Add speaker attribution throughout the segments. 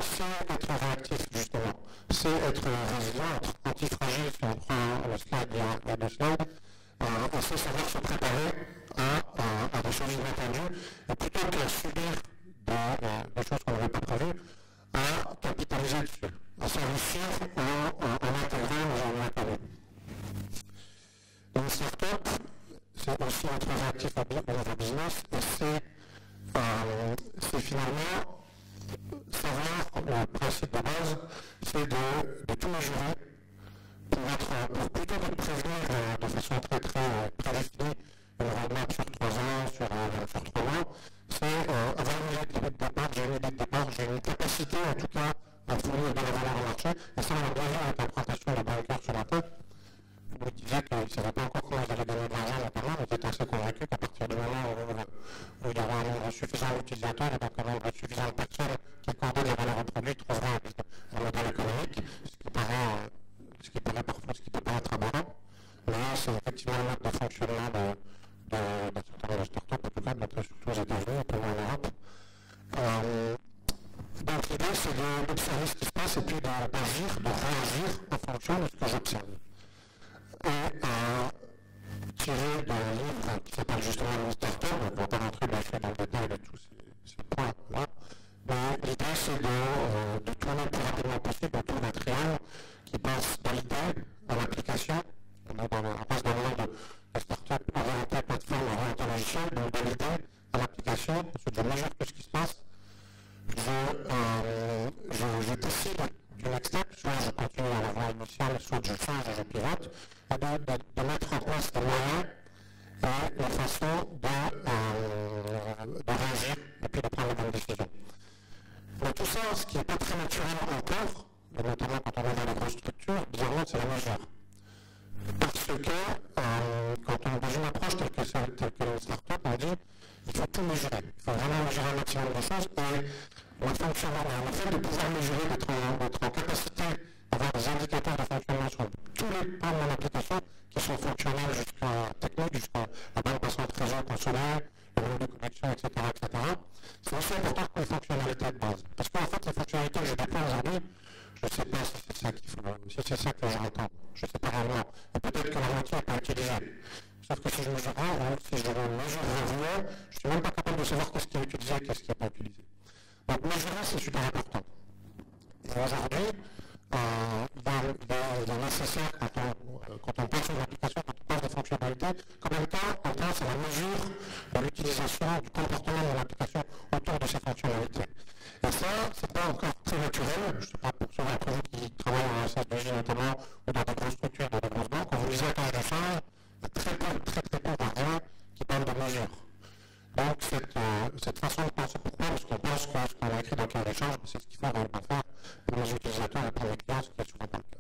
Speaker 1: sans être réactif, justement, censé être résilient, être antifragile, si on prend le slide, il y a deux slides, et c'est savoir se préparer à des choses inattendues, et plutôt que de subir des choses qu'on n'avait pas prévues, à capitaliser dessus, à s'en réussir en intégrant les environnements. Une start-up, c'est aussi être réactif au niveau business, et c'est finalement savoir, le principe de base, c'est de tout mesurer pour plutôt que de prévenir de façon très définie une roadmap sur 3 ans, sur 3 mois, c'est avoir une idée de départ, j'ai une idée de départ, j'ai une capacité en tout cas à fournir de la valeur au marché, et ça on a bien vu avec la présentation de Banker ce matin. Vous disiez qu'il ne savait pas encore comment ils allaient gagner de l'argent, notamment, mais j'étais assez convaincu qu'à partir du moment où il y aura un nombre suffisant d'utilisateurs, et donc un nombre suffisant de personnes qui coordonnent les valeurs au produit, trouveront un modèle économique, ce qui peut paraître aberrant. Mais c'est effectivement un mode de fonctionnement d'un certain nombre de startups, en tout cas, surtout aux États-Unis et pour en Europe. Donc l'idée, c'est d'observer ce qui se passe et puis d'agir, de réagir en fonction de ce que j'observe. Et tiré d'un livre qui s'appelle justement Lean Startup, on ne va pas rentrer dans le détail de tous ces points-là, mais l'idée c'est de tourner le plus rapidement possible autour d'un triangle qui passe de l'idée à l'application. On passe dans le monde de startup orientée plateforme, orientée logiciel, donc de l'idée à l'application. Ensuite, je mesure tout ce qui se passe. Je décide du next step, soit je continue à la voie initiale, soit je change et je pilote, et de mettre en place des moyens et la façon de réagir et puis de prendre les bonnes décisions. Mais tout ça, ce qui n'est pas très naturel encore, et notamment quand on va dans les grosses structures, bizarrement, c'est la mesure. Parce que quand on dans une approche telle que une start-up, on dit il faut tout mesurer. Il faut vraiment mesurer un maximum de choses. Et le fait de pouvoir mesurer, d'être en capacité d'avoir des indicateurs de fonctionnement sur tous les points de mon application qui sont fonctionnels jusqu'à technique, jusqu'à la bande passante réseau consommée, le nombre de connexions, etc. C'est aussi important que les fonctionnalités de base. Parce qu'en fait, les fonctionnalités que je déploie aujourd'hui, je ne sais pas si c'est ça que je attends. Je ne sais pas réellement. Et peut-être que la moitié n'est pas utilisée. Sauf que si je mesure si je mesure rien, je ne suis même pas capable de savoir qu'est-ce qui est utilisé et qu'est-ce qui n'est pas utilisé. Donc mesurer, c'est super important. Et aujourd'hui, il est nécessaire, quand on pense aux applications, quand on pense des fonctionnalités, qu'en même temps, on pense à la mesure de l'utilisation, du comportement de l'application autour de ces fonctionnalités. Et ça, c'est pas encore très naturel. Je ne sais pas pour ceux d'entre vous qui travaillent en SSDJ notamment, ou dans des grosses structures, dans des grosses banques, quand vous lisez un cahier de charge, il y a très peu d'argent qui parle de mesure. Donc cette façon de penser, pourquoi? Parce qu'on pense que ce qu'on a écrit dans le cahier de charge, c'est ce qu'il faut réellement faire pour les utilisateurs et pour les clients, ce qui est souvent pas le cas.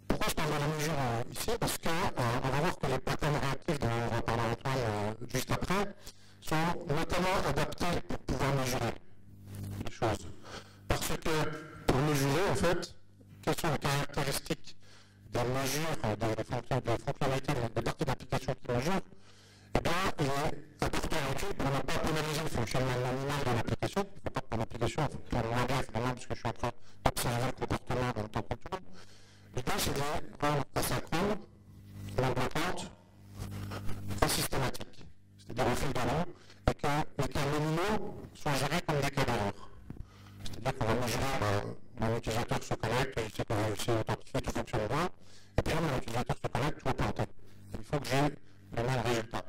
Speaker 1: Pourquoi je parle de la mesure ici? Parce qu'on va voir que les patterns réactifs dont on va parler Antoine juste après sont notamment adaptés pour pouvoir mesurer les choses. Parce que pour mesurer, en fait, quelles sont les caractéristiques des mesures, des fonctionnalités, des parties d'application qui mesurent, eh bien, il est important aujourd'hui pour ne pas pénaliser le fonctionnement nominal de l'application. Il ne faut pas que mon application fonctionne moins bien, finalement, parce que je suis en train d'observer le comportement dans le temps contrôle. L'idée, c'est de rendre asynchrone, non bloquante, et systématique. C'est-à-dire au fil de l'eau, et que les cas nominaux soient gérés comme des cas d'erreur. C'est-à-dire qu'on va mesurer, mon utilisateur se connecte, il sait qu'il s'est authentifié, tout fonctionne bien, et puis là, mon utilisateur se connecte, tout est planté. Il faut que j'ai le même résultat.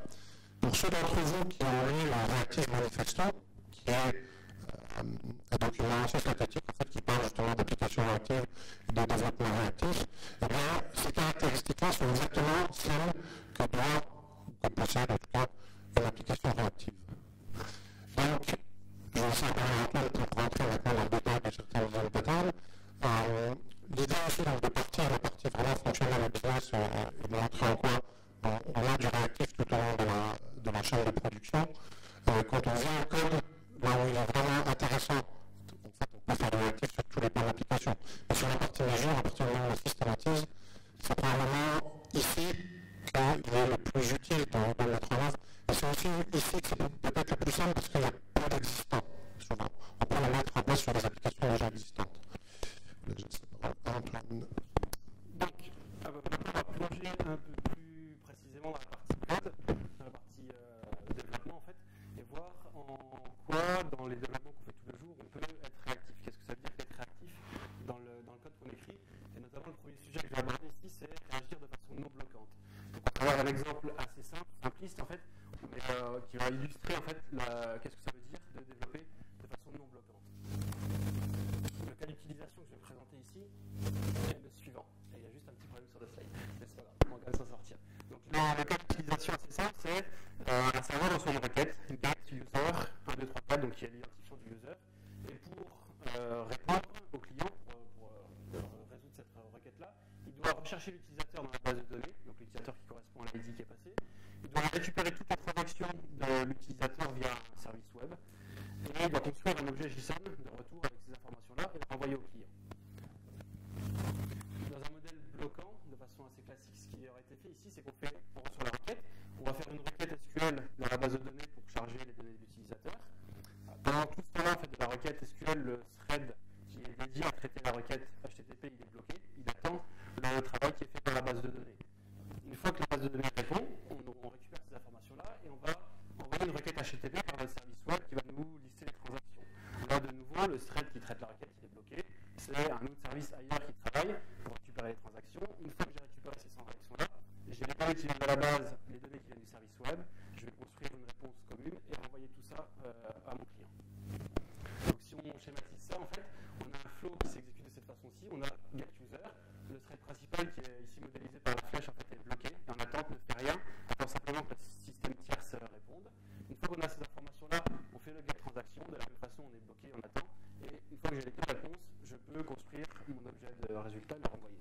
Speaker 1: Pour ceux d'entre vous qui ont lu le Reactive Manifesto, qui est un document assez synthétique, en fait, qui parle justement d'applications réactives et de développement réactif, eh bien, ces caractéristiques-là sont exactement celles que possède, en tout cas, une application réactive. Donc, je vais essayer de parler un peu pour rentrer maintenant dans le détail de certains détails. L'idée aussi, donc, de partir la partie vraiment fonctionnelle et business et de montrer en quoi on a du réactif tout au long de la chaîne de production. Quand on vient au code, là où il est vraiment intéressant, en fait, on peut faire du réactif sur tous les plans d'application. Mais sur la partie mesure, à partir du moment où on systématise, c'est probablement ici qu'il est le plus utile de mettre en œuvre. Et c'est aussi ici que c'est peut-être le plus simple parce qu'il y a peu d'existants, souvent. On peut le mettre en place sur des applications déjà existantes.
Speaker 2: illustrer en fait qu'est-ce que ça veut dire de développer de façon non bloquante. Le cas d'utilisation que je vais présenter ici est le suivant. Et il y a juste un petit problème sur le slide, mais c'est pas grave, on va quand même s'en sortir. Donc le cas d'utilisation assez simple, c'est un serveur reçoit une requête, une get user 1, 2, 3, 4, donc qui est l'identifiant du user, et pour répondre au client, pour résoudre cette requête-là, il doit rechercher l'utilisateur dans la base de données, donc l'utilisateur qui correspond à l'ID qui est passé. Il doit récupérer toutes les transactions de l'utilisateur via un service web, et il doit construire un objet JSON de retour avec ces informations-là et le renvoyer au client. Dans un modèle bloquant, de façon assez classique, ce qui aurait été fait ici, c'est qu'on reçoit la requête, on va faire une requête SQL dans la base de données pour charger les données de l'utilisateur. Pendant tout ce temps-là, en fait, de la requête SQL, le thread qui est dédié à traiter la requête HTTP, il est bloqué, il attend le travail qui est fait par la base de données. Une fois que la base de données répond, on récupère ces informations-là et on va envoyer une requête HTTP par le service web qui va nous lister les transactions. Là, de nouveau, le thread qui traite la requête, il est bloqué. C'est un autre service ailleurs qui travaille pour récupérer les transactions. Une fois que j'ai récupéré ces transactions-là, j'ai les données qui viennent de la base, les données qui viennent du service web, je vais construire une réponse commune et renvoyer tout ça à mon client. Donc si on schématise ça, en fait, on a un flow qui s'exécute de cette façon-ci. On a getUser, le thread principal qui est ici modélisé par la flèche, en fait, est bloqué et en attente ne fait rien, attend simplement que le système tierce réponde. Une fois qu'on a ces informations-là, on fait le getTransaction. De la même façon, on est bloqué, on attend. Et une fois que j'ai les deux réponses, je peux construire mon objet de résultat et le renvoyer.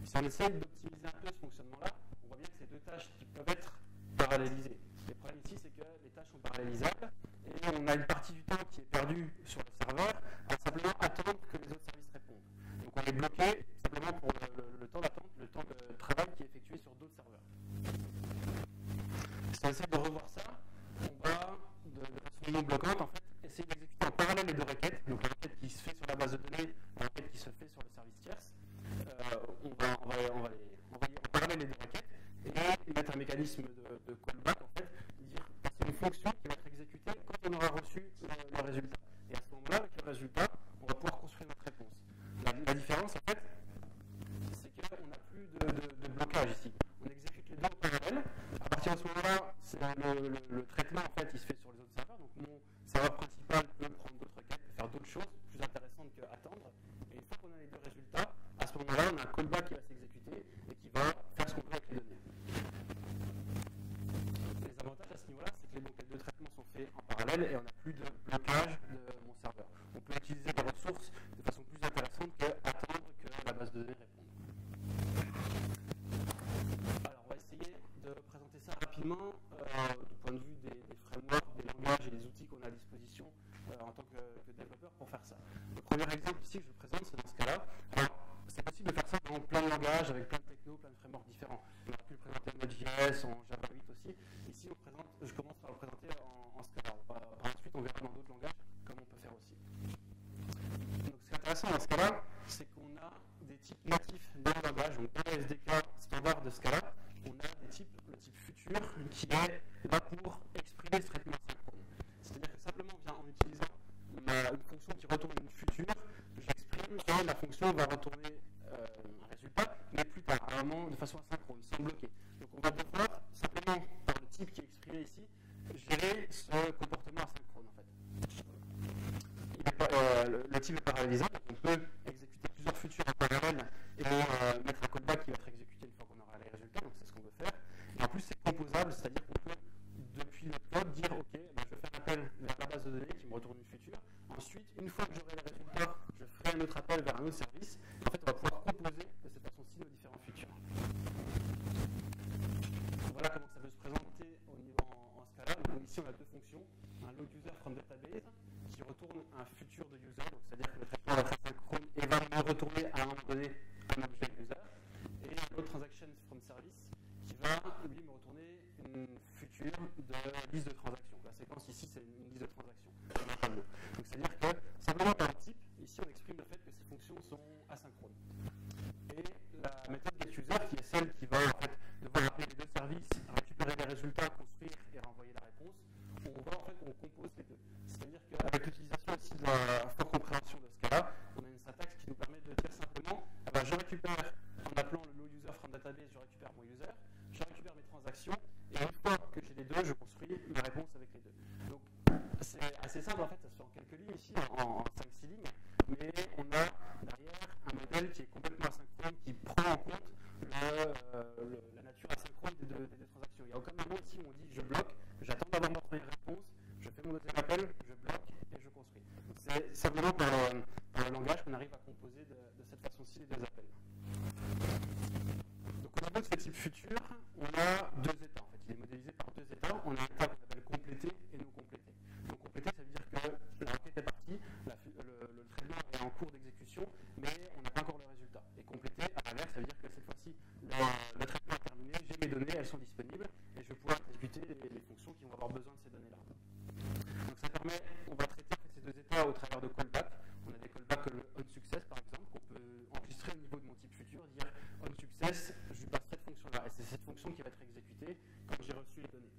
Speaker 2: Si on essaie d'optimiser un peu ce fonctionnement-là, on voit bien que c'est deux tâches qui peuvent être parallélisées. Le problème ici, c'est que les tâches sont parallélisables et on a une partie du temps qui est perdue sur le serveur à simplement attendre que les autres services répondent. Donc on est bloqué simplement pour le temps d'attente, le temps de travail qui est effectué sur d'autres serveurs. Si on essaie de revoir ça, on va, de façon non bloquante, en fait, essayer d'exécuter en parallèle les deux requêtes. Donc la requête qui se fait sur la base de données, la requête qui se fait sur le service tierce. On va envoyer en parallèle les deux requêtes et mettre un mécanisme de callback, en fait, dire passer une fonction qui va être exécutée quand on aura reçu le résultat. Et à ce moment-là, avec le résultat, on va pouvoir construire notre réponse. La différence, en fait, c'est qu'on n'a plus de blocage ici. On exécute les deux en parallèle. À partir de ce moment-là, le traitement, en fait, il se fait sur les autres serveurs. Donc mon serveur principal peut prendre d'autres requêtes, peut faire d'autres choses plus intéressantes qu'attendre. Et une fois qu'on a les deux résultats, à ce moment-là, on a un callback qui va s'exécuter et qui va faire ce qu'on veut avec les données. Les avantages à ce niveau-là, c'est que les deux traitements sont faits en parallèle et on n'a plus de blocage de mon serveur. On peut utiliser les ressources de façon plus intéressante qu'attendre que la base de données réponde. Alors, on va essayer de présenter ça rapidement du point de vue des frameworks, des langages et des outils qu'on a à disposition en tant que développeur pour faire ça. Le premier exemple ici que je vous présente, c'est dans ce cas-là. Alors, c'est possible de faire ça dans plein de langages, avec plein de technos, plein de frameworks différents. On aurait pu le présenter en Node.js, en Java 8 aussi. Ici, je commence par le présenter en Scala. Par ensuite, on verra dans d'autres langages comme on peut faire aussi. Donc, ce qui est intéressant dans Scala, c'est qu'on a des types natifs dans le langage. Donc, dans le SDK standard de Scala, on a des types, le type futur, qui est là pour exprimer ce traitement synchrone. C'est-à-dire que simplement, en utilisant une fonction qui retourne une future, j'exprime que la fonction va retourner un résultat, mais plus tard, à un moment de façon asynchrone, sans bloquer. Donc on va devoir, simplement par le type qui est exprimé ici, gérer ce comportement asynchrone en fait. Le type est parallélisable, donc on peut exécuter plusieurs futurs en parallèle et mettre un callback qui va être exécuté une fois qu'on aura les résultats, donc c'est ce qu'on veut faire. Et en plus c'est composable, c'est-à-dire qu'on peut, depuis notre code, dire ok, je vais faire appel vers la base de données qui me retourne une future. Ensuite, une fois que j'aurai les résultats, je ferai un autre appel vers un autre service. En fait, on va pouvoir composer de cette façon-ci nos différents futurs. Voilà comment ça peut se présenter en Scala. Donc ici, on a deux fonctions. Un load user from database qui retourne un futur de user, donc c'est-à-dire que le traitement va être synchrone et va me retourner à un moment donné un objet user. Et un load transaction from service qui va, lui, me retourner une future de liste de transactions. La séquence ici, c'est une liste de transactions. Donc c'est-à-dire que simplement par type, ici on exprime le fait que ces fonctions sont asynchrones. Et la méthode getUser, qui est celle qui va en fait devoir appeler les deux services, récupérer les résultats, construire et renvoyer la réponse, on compose les deux. C'est-à-dire qu'avec l'utilisation aussi de la forte compréhension de Scala, on a une syntaxe qui nous permet de dire simplement, je récupère en appelant le load user from database, je récupère mon user, je récupère mes transactions, et une fois que j'ai les deux, je construis composer de cette façon-ci les deux appels. Donc au niveau de ce type futur, on a deux états. En fait, il est modélisé par deux états. On a un état qu'on appelle complété et non complété. Donc complété, ça veut dire que la requête est partie, le traitement est en cours d'exécution, mais on n'a pas encore le résultat. Et complété, à l'inverse, ça veut dire que cette fois-ci, le traitement est terminé, j'ai mes données, elles sont disponibles, et je vais pouvoir exécuter les fonctions qui vont avoir besoin de ces données-là. Donc ça permet, on va traiter en fait, ces deux états au travers de callbacks. On a des callbacks comme onSuccess par exemple, qu'on peut enregistrer au niveau de mon type futur, dire onSuccess, je lui passe cette fonction-là, et c'est cette fonction qui va être exécutée quand j'ai reçu les données.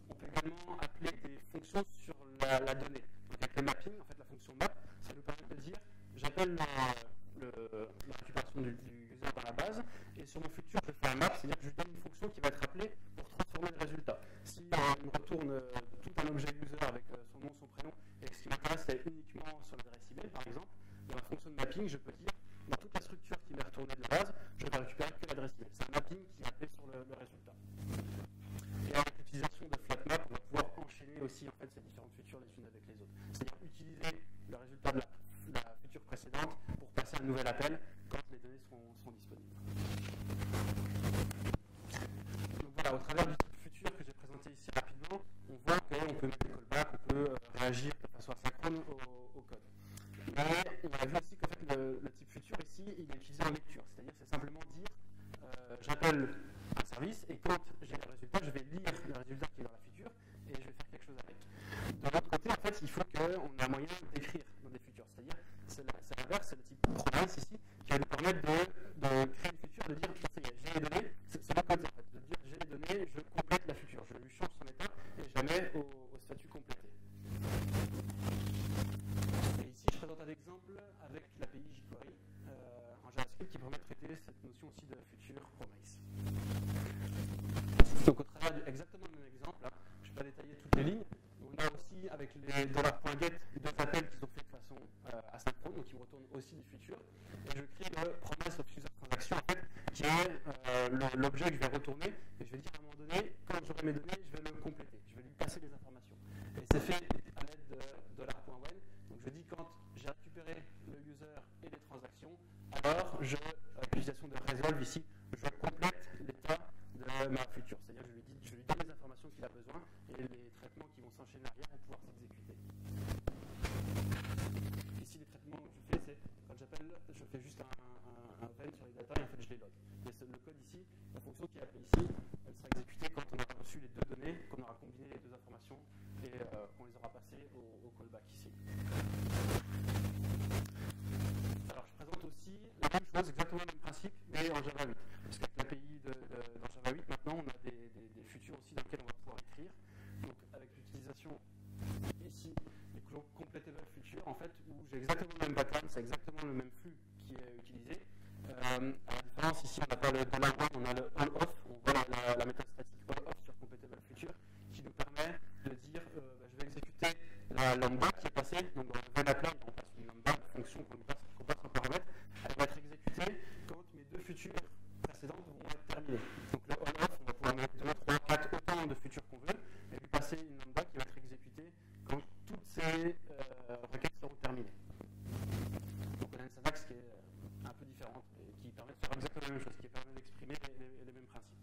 Speaker 2: On peut également appeler des fonctions sur la donnée. Donc avec le mapping, en fait la fonction map, ça nous permet de dire j'appelle la récupération du user dans la base, et sur mon futur je fais un map, c'est-à-dire que je lui donne une fonction qui va être appelée pour transformer le résultat. Si on me retourne tout un objet user avec son nom, son prénom, et que ce qui m'intéresse c'est uniquement sur l'adresse email par exemple, dans la fonction de mapping, je peux dire dans toute la structure qui m'est retournée de la base, je vais récupérer que l'adresse email. C'est un mapping qui est appelé sur le résultat. Et avec l'utilisation de FlatMap, on va pouvoir enchaîner aussi en fait, ces différentes futures les unes avec les autres. C'est-à-dire utiliser le résultat de la future précédente pour passer un nouvel appel quand les données seront disponibles. Donc voilà, au travers du type futur que j'ai présenté ici rapidement, on voit qu'on peut mettre des callbacks, on peut réagir de façon asynchrone au code. Mais on a vu aussi qu'en fait, le type futur ici, il est utilisé en lecture. C'est-à-dire c'est simplement dire j'appelle un service et quand j'ai le résultat, je vais lire le résultat qui est dans la future et je vais faire quelque chose avec. De l'autre côté, en fait, il faut qu'on ait un moyen d'écrire dans des futures. C'est-à-dire, c'est l'inverse, c'est le type promise ici, qui va nous permettre de créer une future, de dire ça y est, j'ai les données, c'est le côté en fait, de dire j'ai les données, je complète la future, je lui change son état et je la mets au statut complété. Et ici, je présente un exemple avec l'API jQuery en JavaScript qui permet de traiter cette notion aussi de future promise. Donc au travers exactement le même exemple, hein, je ne vais pas détailler toutes les lignes, on a aussi avec les $.get deux appels qui sont faits de façon asynchrone, donc qui me retournent aussi du futur, et je crée le promise of user transaction en fait, qui est l'objet que je vais retourner, et je vais dire à un moment donné, quand j'aurai mes données, je vais le compléter, je vais lui passer les informations. Et c'est fait à l'aide de $.when, donc je dis quand j'ai récupéré le user et les transactions, alors avec l'utilisation de resolve ici, je complète l'état de ma future. C'est-à-dire que je lui donne les informations qu'il a besoin et les traitements qui vont s'enchaîner derrière vont pouvoir s'exécuter. Ici, les traitements que je fais, c'est quand j'appelle, je fais juste un ven sur les data et en fait je les log. Mais le code ici, la fonction qui est appelée ici, elle sera exécutée quand on aura reçu les deux données, qu'on aura combiné les deux informations et qu'on les aura passées au callback ici. Alors, je présente aussi la même chose, exactement le même principe, mais en Java 8. Parce qu'avec l'API dans Java 8, maintenant, on a des futurs aussi dans lesquels on va pouvoir écrire. Donc, avec l'utilisation ici du completable future, en fait, où j'ai exactement le même pattern, c'est exactement le même flux qui est utilisé. À la différence, ici, on n'a pas le $1, on a le all-off, on voit la méthode statique all-off sur completable future, qui nous permet de dire je vais exécuter la lambda qui est passée, donc dans le ven apply, on passe une lambda, une fonction qu'on passe en paramètre, elle va être exécutée quand mes deux futures précédentes vont être terminées. Donc le all-off, on va pouvoir mettre 2, 3, 4, autant de futurs qu'on veut, et lui passer une lambda qui va être exécutée quand toutes ces requêtes seront terminées. Donc on a une syntaxe qui est un peu différente et qui permet de faire exactement la même chose, qui permet d'exprimer les mêmes principes.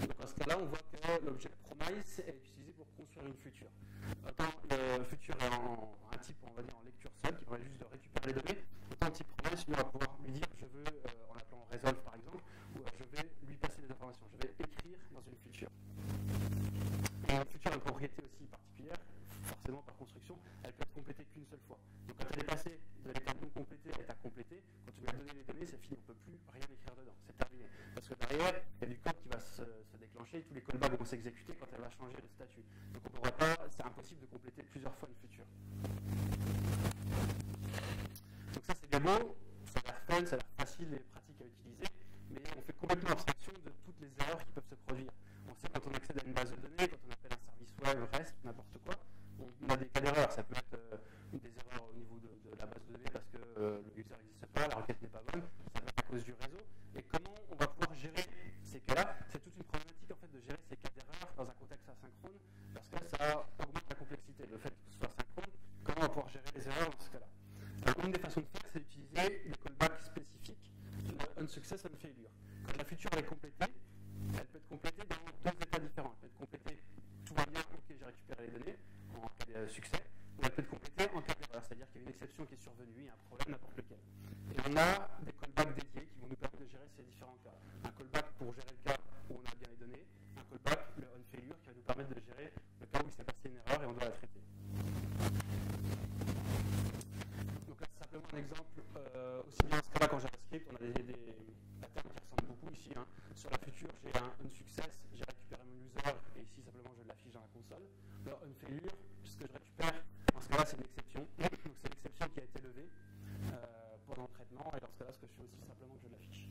Speaker 2: Donc dans ce cas-là, on voit que l'objet promise est utilisé pour construire une future. Autant le futur est un type, on va dire, en lecture seule, qui permet juste de récupérer les données, autant le type promise, lui, on va pouvoir lui dire, je veux, en l'appelant resolve par exemple, ou je vais lui passer des informations, je vais écrire dans une future. Et une future a une propriété aussi particulière, forcément par construction, elle peut être complétée qu'une seule fois. Donc quand elle est passée de l'état non complété à l'état complété, quand tu lui as donné les données, c'est fini, on ne peut plus rien écrire dedans, c'est terminé. Parce que derrière, il y a du code qui va se déclencher, tous les callbacks vont s'exécuter quand elle va changer le statut. Donc on ne pourra pas, c'est impossible de compléter plusieurs fois une future. Donc ça c'est bien beau, ça a l'air fun, ça a l'air facile et pratique à utiliser, mais on fait complètement abstraction de toutes les erreurs qui peuvent se produire. On sait quand on accède à une base de données, quand on appelle un service web, REST, n'importe quoi, on a des cas d'erreur. Ça peut être des erreurs au niveau de la base de données parce que le user n'existe pas, la requête n'est pas bonne, ça peut être à cause du réseau. Et comment on va pouvoir gérer ces cas-là? C'est toute une problématique en fait de gérer ces cas d'erreur dans un contexte asynchrone parce que ça augmente la complexité. Le fait que ce soit asynchrone, comment on va pouvoir gérer les erreurs dans ce cas-là? Alors, une des façons de faire, c'est d'utiliser des callbacks spécifiques, le unsuccess, unfailure. Quand la feature est complétée, elle peut être complétée dans deux états différents. Elle peut être complétée, tout va bien, ok, j'ai récupéré les données, en cas de succès, ou elle peut être complétée en cas d'erreur, c'est-à-dire qu'il y a une exception qui est survenue, il y a un problème, n'importe lequel. Et on a des callbacks dédiés qui vont nous permettre de gérer ces différents cas. Un callback pour gérer le cas où on a bien les données, un callback, le unfailure, qui va nous permettre de gérer le cas où il s'est passé une erreur et on doit la traiter. Donc là, c'est simplement un exemple, aussi bien en Scala qu'en JavaScript, on a des patterns qui ressemblent beaucoup ici. Hein. Sur la future, j'ai un unsuccess, j'ai récupéré mon user, et ici, simplement, je l'affiche dans la console. Le unfailure, puisque je récupère, dans ce cas-là, c'est une exception. Donc c'est l'exception qui a été levée pendant le traitement, et dans ce cas-là, ce que je fais aussi, simplement que je l'affiche.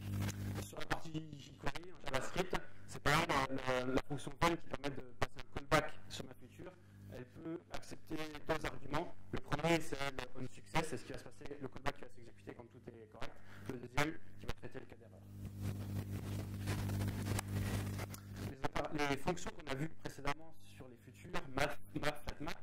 Speaker 2: Sur la partie jQuery, en JavaScript, c'est pareil, la fonction val qui permet de passer un callback sur ma future, elle peut accepter deux arguments. Le premier, c'est le unsuccess, c'est ce qui va se passer, le callback qui va s'exécuter quand tout est correct. Le deuxième, qui va traiter le cas d'erreur. Les fonctions qu'on a vues précédemment sur les futurs, map, flatmap,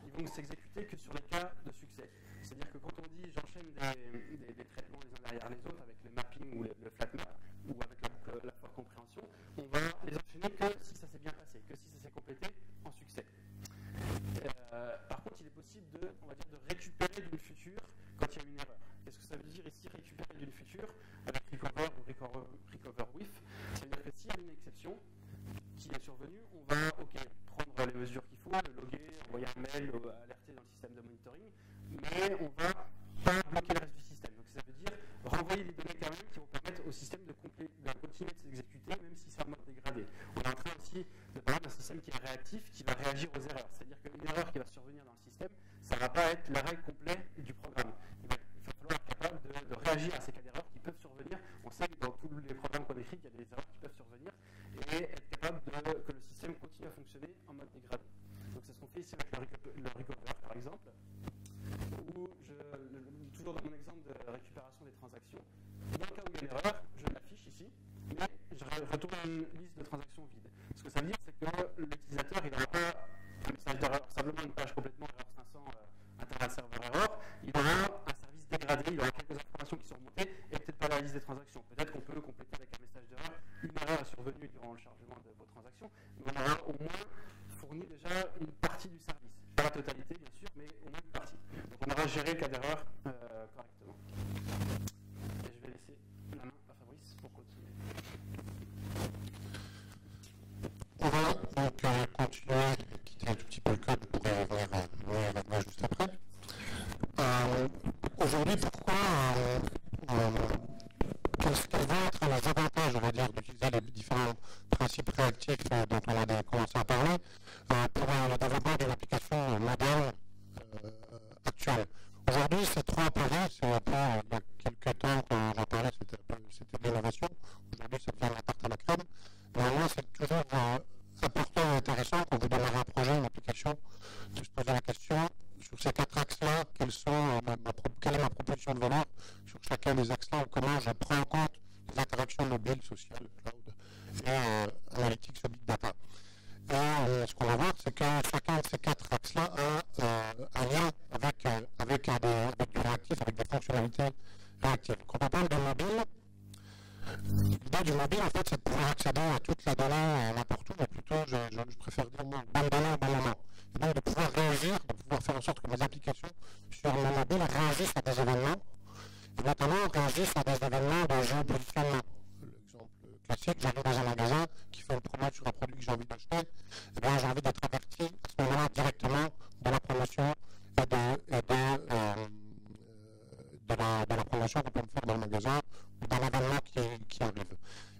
Speaker 2: ils vont s'exécuter que sur les cas de succès. C'est-à-dire que quand on dit j'enchaîne des traitements les uns derrière les autres avec le mapping ou le flatmap ou avec la for compréhension, on va les enchaîner que si ça s'est bien passé, que si ça s'est complété en succès. Par contre, il est possible on va dire, de récupérer d'une future quand il y a une erreur. Qu'est-ce que ça veut dire ici, récupérer d'une future avec recover ou recover with? C'est-à-dire que s'il y a une exception qui est survenue, on va prendre les mesures qu'il faut, le loguer, envoyer un mail, alerter dans le système de monitoring, mais on va pas bloquer le reste du système. Donc ça veut dire renvoyer les données quand même qui vont permettre au système de continuer de s'exécuter, même si c'est en mode dégradé. On est en train aussi de parler d'un système qui est réactif, qui va réagir aux erreurs. C'est-à-dire qu'une erreur qui va survenir dans le système, ça ne va pas être l'arrêt complet du programme. Il va falloir être capable de réagir à ces cas d'erreurs qui peuvent survenir. On sait que dans tous les programmes qu'on écrit, il y a des erreurs qui peuvent survenir, et être capable que le système continue à fonctionner en mode dégradé. Donc c'est ce qu'on fait ici avec le recover, par exemple, où toujours dans mon exemple de récupération des transactions, dans le cas où il y a une erreur, je l'affiche ici, mais je retourne une liste de transactions vide. Ce que ça veut dire, c'est que l'utilisateur, il n'aura pas un message d'erreur, simplement une page complètement erreur 500, internet serveur error, il aura un service dégradé, il aura quelques informations qui sont remontées, et peut-être pas la liste des transactions. Peut-être qu'on peut compléter avec un message d'erreur, une erreur est survenue durant le chargement de vos transactions, mais on aura au moins fourni déjà une partie du service. Pas la totalité, bien sûr, mais au moins une partie. Donc on aura géré le cas d'erreur correctement. Et je vais laisser la main à Fabrice pour continuer.
Speaker 1: On va donc continuer, quitter un tout petit peu le code pour revenir avec moi juste après. Aujourd'hui, pourquoi quels vont être les avantages, on va dire, d'utiliser les différents principes réactifs dont on a commencé à parler pour le développement d'une application moderne actuelle. Aujourd'hui, ces trois paliers, c'est un peu, il y a quelques temps quand j'en parlais, c'était de l'innovation. Aujourd'hui, ça devient la tarte à la crème. Néanmoins, c'est toujours important et intéressant quand vous démarrez un projet, une application, de se poser la question sur ces quatre axes-là, quelle est ma proposition de valeur sur chacun des axes-là, comment je prends en compte les interactions mobiles, sociales, cloud et analytics et big data. Et ce qu'on va voir, c'est que chacun de ces quatre axes-là a un lien avec du réactif, avec des fonctionnalités réactives. Quand on parle de mobile, l'idée du mobile, en fait, c'est de pouvoir accéder à toute la donnée n'importe où, mais plutôt, je préfère dire bonne donnée au bon moment. Et donc de pouvoir réagir, de pouvoir faire en sorte que les applications sur le mobile réagissent à des événements, et notamment réagissent à des événements de géopositionnement. L'exemple classique, j'arrive dans un magasin qui fait une promo sur un produit que j'ai envie d'acheter, et bien j'ai envie d'être averti à ce moment-là directement de la promotion et de la promotion qu'on peut me faire dans le magasin ou dans l'événement qui arrive.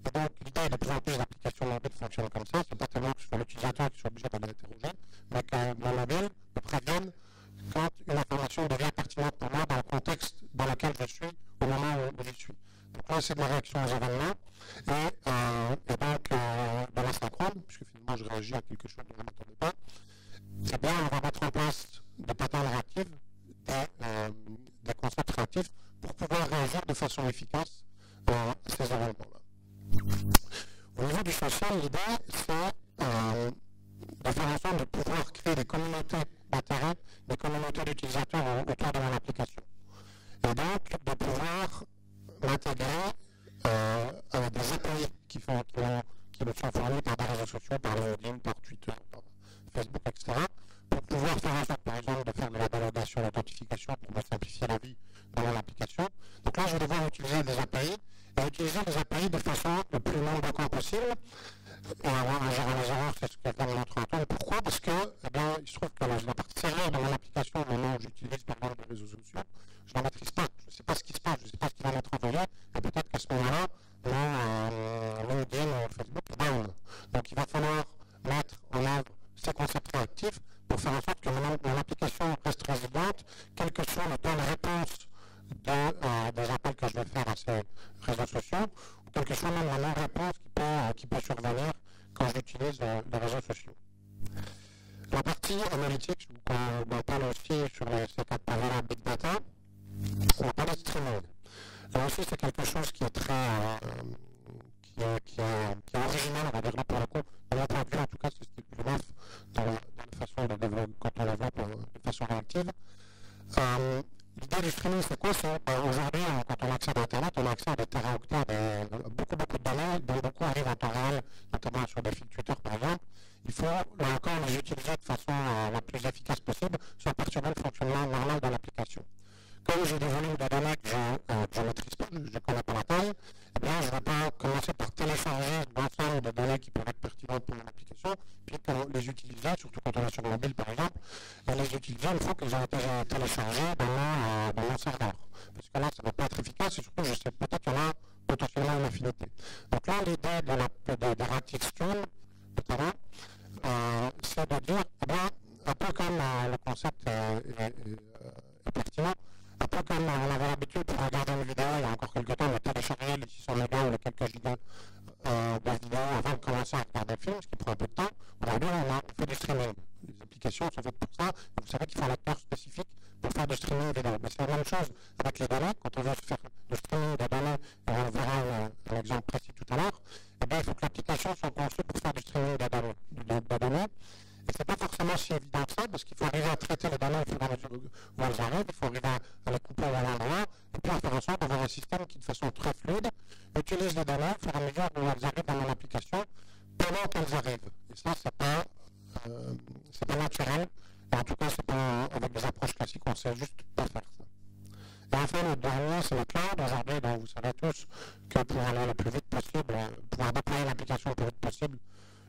Speaker 1: Et donc l'idée de plus en plus d'applications mobiles fonctionnent comme ça, c'est pas tellement que ce soit l'utilisateur qui soit obligé d'aller interroger, mais que mon mobile me prévienne quand une information devient pertinente pour moi dans le contexte dans lequel je suis au moment où je suis. Donc là, c'est de la réaction aux événements et donc de l'asynchrone, puisque finalement je réagis à quelque chose dont je ne m'attendais pas. Eh bien, on va mettre en place des patterns réactifs, des concepts réactifs pour pouvoir réagir de façon efficace à ces événements-là. Au niveau du social, l'idée, c'est de faire en sorte de pouvoir créer des communautés d'intérêt, des communautés d'utilisateurs autour de mon application. donc de pouvoir l'intégrer avec des API qui me sont fournis par des réseaux sociaux, par LinkedIn, par Twitter, par Facebook, etc. Pour pouvoir faire en sorte, par exemple, de faire de la validation, l'authentification pour me simplifier la vie dans mon application. Donc là, je vais devoir utiliser des API et utiliser des API de façon le plus non bloquant possible. Et en gérant les erreurs, c'est ce que vient de notre Antoine. Pourquoi? Parce que, eh bien, il se trouve que la partie serveur de mon application, au moment où j'utilise par exemple les réseaux sociaux, je ne la maîtrise pas. Je ne sais pas ce qui se passe, je ne sais pas ce qui va m'être envoyé, et peut-être qu'à ce moment-là, mon LinkedIn ou Facebook est down. Donc il va falloir mettre en œuvre ces concepts réactifs pour faire en sorte que mon application reste résiliente, quel que soit le temps de réponse des appels que je vais faire à ces réseaux sociaux, ou quelle que soit même la non-réponse qui peut survenir quand j'utilise les réseaux sociaux. La partie analytics, on parle aussi sur ces 4 pavillons Big Data, on parle de streaming. Là aussi, c'est quelque chose qui est très qui est original, on va dire là pour le coup, de mon point de vue, en tout cas, c'est ce qui est plus neuf dans la façon de développer, quand on développe de façon réactive. L'idée du streaming, c'est quoi? Aujourd'hui, quand on a accès à Internet, on a accès à des teraoctets, beaucoup de données, dont beaucoup arrivent en temps réel, notamment sur des fils Twitter par exemple. Il faut, là encore, les utiliser de façon la plus efficace possible, sur partir du fonctionnement normal de l'application. Comme j'ai des volumes de données que je ne maîtrise pas, je ne connais pas la taille, eh bien, je ne vais pas commencer par télécharger l'ensemble des données qui peuvent être pertinentes pour mon application, puis les utiliser, surtout quand on est sur mobile par exemple, et les utiliser une fois qu'elles ont été téléchargées dans mon serveur. Parce que là, ça ne va pas être efficace, et surtout, je sais peut-être qu'il y en a potentiellement une affinité. Donc là, l'idée de Reactive Stream, notamment, c'est de dire, eh bien, un peu comme le concept est pertinent, un peu comme on avait l'habitude pour regarder une vidéo il y a encore quelques temps, de télécharger les 600 mégas ou les quelques gigas de vidéo avant de commencer à regarder le film, ce qui prend un peu de temps. Aujourd'hui, on fait du streaming. Les applications sont faites pour ça. Et vous savez qu'il faut un acteur spécifique pour faire du streaming vidéo. Mais c'est la même chose avec les données. Quand on veut faire du streaming des données, et on verra un exemple précis tout à l'heure, eh bien, il faut que l'application soit conçue pour faire du streaming des données. Et ce n'est pas forcément si évident que ça, parce qu'il faut arriver à traiter les données au fur et à mesure où elles arrivent, il faut arriver à les couper à l'endroit, et puis à faire en sorte d'avoir un système qui, de façon très fluide, utilise les données au fur et à mesure où elles arrivent dans mon application, pendant qu'elles arrivent. Et ça, c'est pas naturel, et en tout cas, c'est pas avec des approches classiques, on ne sait juste pas faire ça. Et enfin, le dernier, c'est le cloud. Aujourd'hui, vous savez tous que pour aller le plus vite possible, pouvoir déployer l'application le plus vite possible,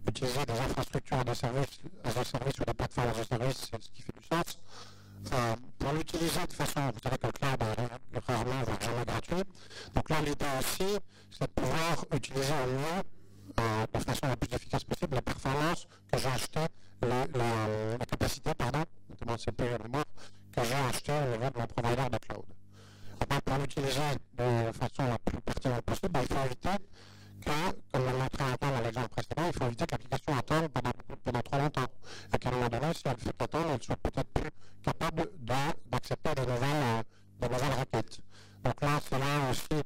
Speaker 1: utiliser des infrastructures as a service ou des plateformes as a service, c'est ce qui fait du sens. Pour l'utiliser de façon, vous savez que le cloud est rarement, voire jamais gratuit. Donc là, l'idée aussi, c'est de pouvoir utiliser au mieux, de façon la plus efficace possible, la performance que j'ai acheté, la capacité, notamment le CPU et la mémoire, que j'ai acheté au niveau de mon provider de cloud. Et donc, pour l'utiliser de façon la plus pertinente possible, il faut éviter que, comme l'a montré Antoine dans l'exemple précédent, il faut éviter que l'application attende pendant trop longtemps. Et qu'à un moment donné, si elle fait qu'attendre, elle soit peut-être plus capable d'accepter de nouvelles requêtes. Donc là, c'est là aussi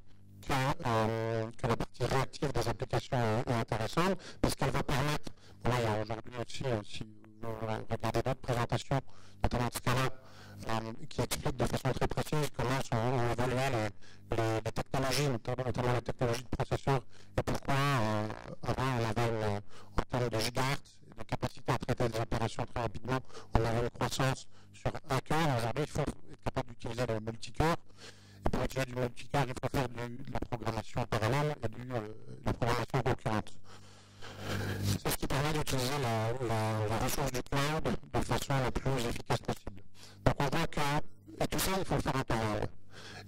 Speaker 1: que la partie réactive des applications est intéressante, parce qu'elle va permettre, il y a aujourd'hui aussi, si vous regardez d'autres présentations, notamment de Scala, qui explique de façon très précise comment sont évoluées les technologies, notamment les technologies de processeurs, et pourquoi avant on avait en termes de gigahertz, de capacité à traiter des opérations très rapidement, on avait une croissance sur un cœur. Aujourd'hui, il faut être capable d'utiliser le multicœur. Et pour utiliser du multicœur, il faut faire de la programmation parallèle et de la programmation concurrente. C'est ce qui permet d'utiliser la ressource du cloud de façon la plus efficace possible. Donc on voit que, et tout ça, il faut le faire en temps réel.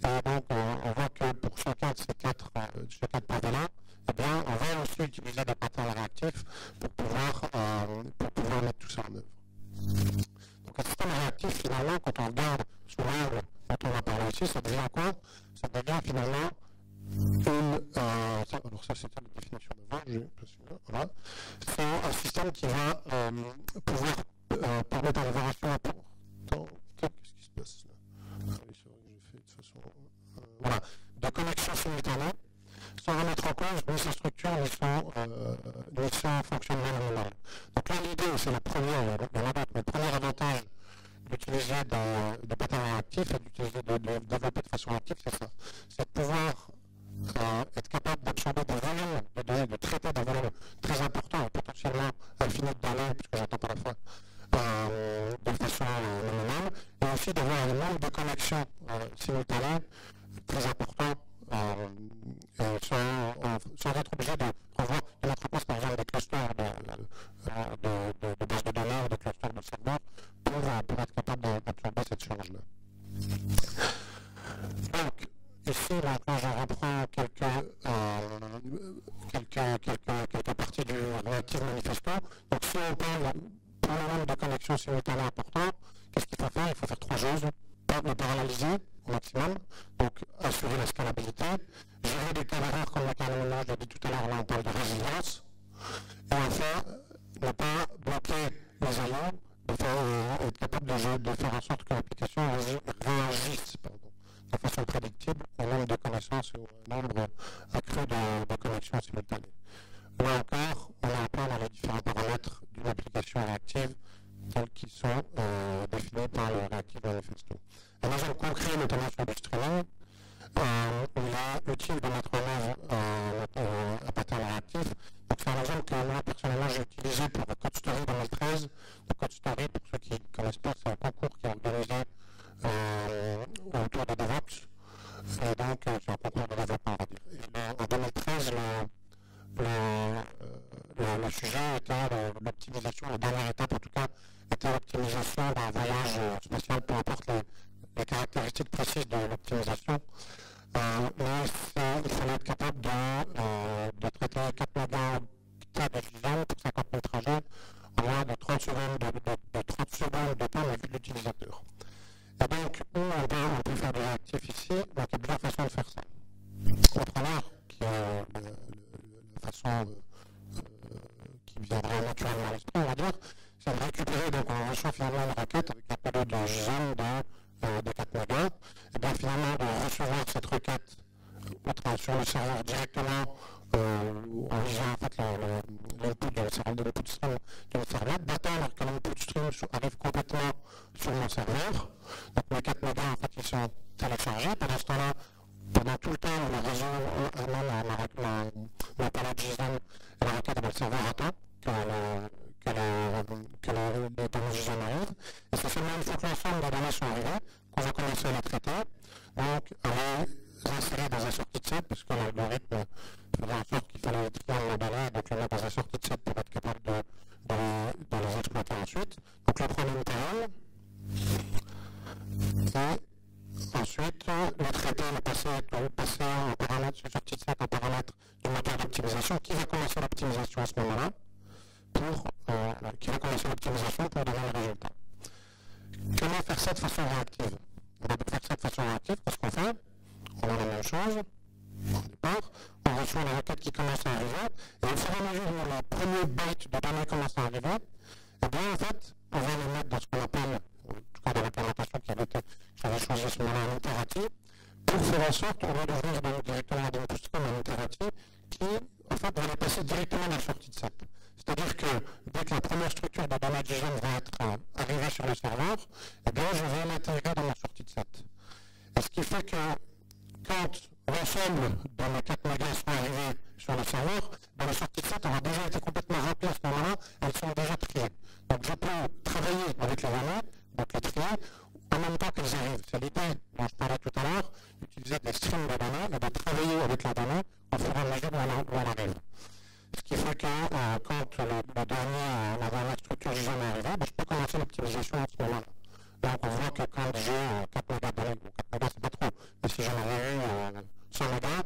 Speaker 1: Et donc on voit que pour chacun de ces quatre pavillons, eh bien, on va aussi utiliser des pattern réactifs pour pouvoir mettre tout ça en œuvre. Donc un système réactif, finalement, quand on regarde sous l'angle dont on va parler ici, ça devient quoi? Ça devient finalement alors ça c'était la définition de vent, voilà. C'est un système qui va pouvoir permettre à l'évaluation qu'est-ce qui se passe là? C'est vrai que j'ai fait de façon voilà, de connexion simultanée sans remettre en cause ni sa structure ni son fonctionnement normal. Donc là l'idée, c'est le premier avantage d'utiliser des patterns réactifs et de développer de façon active, c'est ça. C'est de pouvoir être capable d'absorber des volumes de données, de traiter des volumes très importants et potentiellement infinis de données, puisque j'entends pas la fois, de façon minimale, et aussi d'avoir un nombre de connexions simultanées très important, sans être obligé de mettre en place par exemple des clusters de bases de données ou des clusters de serveurs pour être capable d'absorber cette charge-là. Donc, ici, maintenant, je reprends quelques parties du réactif manifesto. Donc, si on parle pour le nombre de connexions simultanées important, qu'est-ce qu'il faut faire? Il faut faire trois choses. Le paralléliser au maximum, donc assurer la scalabilité, gérer des cas d'erreur comme le cas de l'image, j'ai dit tout à l'heure, là on parle de résilience, et enfin, ne pas bloquer les ailleurs, être capable de faire en sorte que l'application réagisse de façon prédictible au nombre de connaissances et au nombre accru de connexions simultanées. Là encore, on est encore dans les différents paramètres d'une application réactive tels qu'ils sont définis par le réactif manifesto. Un exemple concret, notamment sur du streaming, il est utile de mettre en œuvre un pattern réactif. Donc c'est un exemple que moi personnellement j'ai utilisé pour le Code Story 2013. Le Code Story, pour ceux qui ne connaissent pas, c'est un concours qui est organisé autour de DevOps. Et donc c'est un concours de développement, on va dire. Et en 2013, le sujet était l'optimisation, la dernière étape en tout cas, était l'optimisation d'un voyage spatial, peu importe les caractéristiques précises de l'optimisation. Mais il fallait être capable de traiter 4 mégaoctets d'oxygène pour 50 000 trajets en moins de 30 secondes de temps de vue de l'utilisateur. Et donc, on peut faire du réactif ici, donc il y a plusieurs façons de faire ça. La première, qui est la façon qui viendrait naturellement à l'esprit, on va dire, c'est de récupérer, donc on reçoit finalement une requête avec un période de JSON de 4 mégas, et bien finalement de recevoir cette requête sur le serveur directement en lisant en fait l'input stream d'une serveur, d'attendre que l'input stream arrive complètement sur mon serveur. Donc mes 4 mégas en fait ils sont téléchargés. Pendant ce temps-là, pendant tout le temps, le réseau ma palette JSON et la requête de le serveur attend que les données JSON arrivent. Et c'est seulement une fois que l'ensemble des données sont arrivées qu'on va commencer à les traiter. Donc, à les insérer dans un sortie de set, parce que l'algorithme faisait en sorte qu'il fallait trier les données, donc les mettre dans un sortie de set pour être capable de les exploiter ensuite. Donc, le premier parole. Et ensuite, le traiter, le passer en paramètre, sur sortie de set en paramètre du moteur d'optimisation qui va commencer l'optimisation à ce moment-là, pour donner le résultat. Comment faire ça de façon réactive? On va faire ça de façon réactive parce qu'on fait, on a la même chose, au départ, on reçoit la requête qui commence à arriver, et au fur et à mesure où le premier byte de données commence à arriver, et bien en fait, on va les mettre dans ce qu'on appelle, en tout cas dans l'implémentation que j'avais choisi à ce moment-là, un itératif, pour faire en sorte, au lieu d'ouvrir directement dans le stream un itératif, qui en fait va les passer directement dans la sortie de set. C'est-à-dire que dès que la première structure de données JSON va être arrivée sur le serveur, eh bien, je vais l'intégrer dans ma sortie de set. Et ce qui fait que quand l'ensemble de mes 4 mégas sont arrivés sur le serveur, dans la sortie de set aura déjà été complètement remplie à ce moment-là, elles sont déjà triées. Donc je peux travailler avec les données, donc les trier, en même temps qu'elles arrivent. C'est l'idée dont je parlais tout à l'heure, d'utiliser des streams de données et de travailler avec les données au fur et à mesure où elles arrivent. Ce qui fait que quand la dernière structure JSON est arrivée, je peux commencer l'optimisation à ce moment-là. Donc on voit que quand j'ai 4 mégas de données, 4 mégas c'est pas trop, mais si j'en avais eu 100 mégas,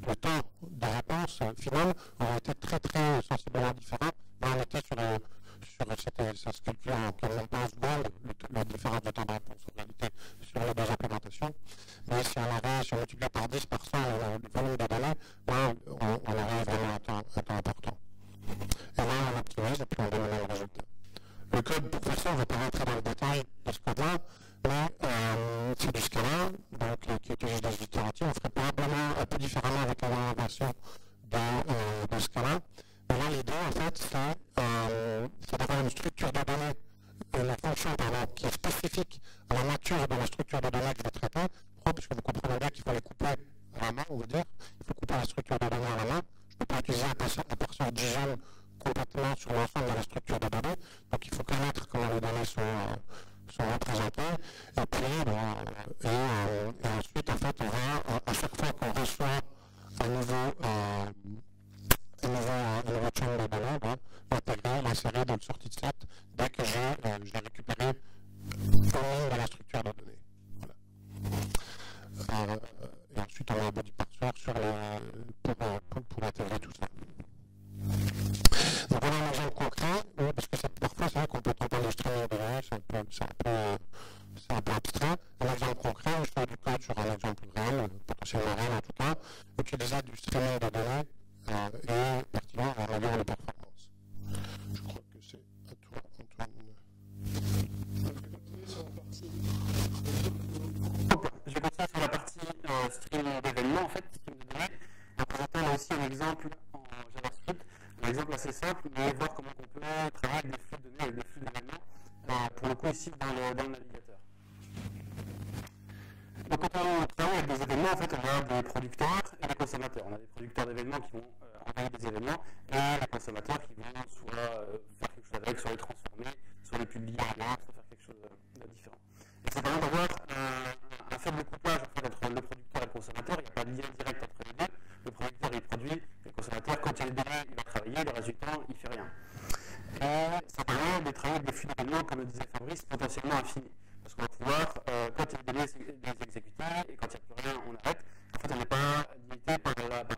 Speaker 1: le temps de réponse finale aurait été très très sensiblement différent. Là on était ça se calcule en 15 secondes, la différence de temps de réponse en réalité sur les deux implémentations. Mais si on multiplie par 10 par 100 le volume de données, là on arrive vraiment à un temps important. Et là on optimise et puis on donne le même résultat. Le code pour faire ça, on ne va pas rentrer dans le détail de ce code-là, mais c'est du Scala, donc qui utilise des itératifs. On ferait probablement un peu différemment avec la dernière version de Scala. Mais là, l'idée, en fait, c'est d'avoir une structure de données une fonction qui est spécifique à la nature de la structure de données que je vais traiter. Pourquoi? Puisque vous comprenez bien qu'il faut les couper à la main, on va dire. Il faut couper la structure de données à la main. Je ne peux pas utiliser un parseur JSON complètement sur l'ensemble de la structure de données. Donc il faut connaître comment les données sont représentées. Et puis, et ensuite, en fait, on va, à chaque fois qu'on reçoit un nouveau chaîne de données, l'intégrer, l'insérer dans une sortie de set dès que j'ai récupéré une ligne de la structure de données. Voilà. Et ensuite, on a un body parser pour intégrer tout ça. Donc, on a un exemple concret, parce que parfois, c'est vrai qu'on peut entendre le streaming de données, c'est un peu abstrait. Un exemple concret, je fais du code sur un exemple réel, potentiellement réel en tout cas, utiliser du streaming de données et pertinent à améliorer les performances. Je crois que c'est à toi, Antoine.
Speaker 2: Je vais continuer sur la partie stream d'événements, en fait, stream de données, en présentant là aussi un exemple en JavaScript, un exemple assez simple, mais voir comment on peut travailler avec des flux de données, avec des flux d'événements, pour le coup ici dans le navigateur. Donc quand on travaille avec des événements, en fait, on a des producteurs et des consommateurs. On a des producteurs d'événements qui vont envoyer des événements et les consommateurs qui vont soit faire quelque chose avec, soit les transformer, soit les publier en ligne, soit faire quelque chose de différent. Et c'est vraiment d'avoir un faible couplage en fait, entre le producteur et le consommateur. Il n'y a pas de lien direct entre les deux. Le producteur il produit, et le consommateur, quand il y a les données, il va travailler, le résultat, il ne fait rien. Et ça permet de travailler avec des flux d'événements, comme le disait Fabrice, potentiellement infinis. Parce qu'on va pouvoir, quand il y a des données, les exécuter, et quand il n'y a plus rien, on arrête. En fait, on n'est pas limité par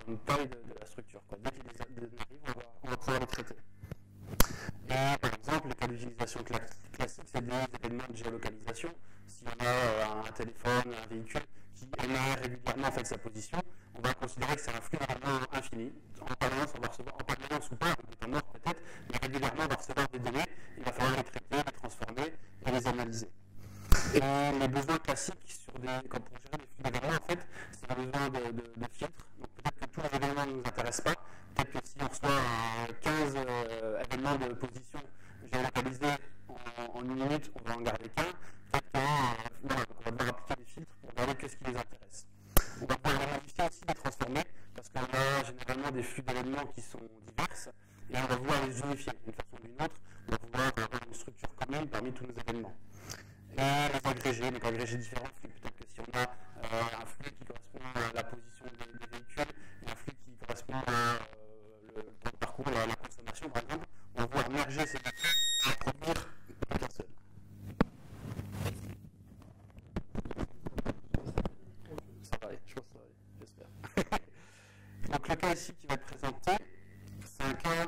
Speaker 2: une taille de la structure. Dès qu'il y a des données arrivent, on va pouvoir les traiter. Et par exemple, les cas d'utilisation classiques, c'est des événements de géolocalisation. Si on a un téléphone, un véhicule qui émet régulièrement en fait, sa position, on va considérer que c'est un flux d'événements infini. En permanence, on va recevoir, en permanence ou pas, on peut mort peut-être, mais régulièrement, on va recevoir des données, il va falloir les traiter, les transformer et les analyser. Et les besoins classiques comme pour gérer les flux d'événements, en fait, c'est le besoin de filtres. Donc peut-être que tous les événements ne nous intéressent pas. Peut-être que si on reçoit 15 événements de position géolocalisés en une minute, on va en garder qu'un. Peut-être qu'on va devoir appliquer des filtres pour regarder que ce qui les intéresse. On va pouvoir les modifier aussi, les transformer, parce qu'on a généralement des flux d'événements qui sont diverses, et on va vouloir les unifier d'une façon ou d'une autre. On va vouloir avoir une structure commune parmi tous nos événements. Et les agrégés, donc agréger différents flux. Peut-être que si on a un flux qui correspond à la position des véhicules et un flux qui correspond à le parcours, la consommation par exemple, on va pouvoir merger ces deux flux et produire qu'un seul. Ça va aller, je pense que ça va aller, j'espère. Donc le cas ici qui va être présenté, c'est un cas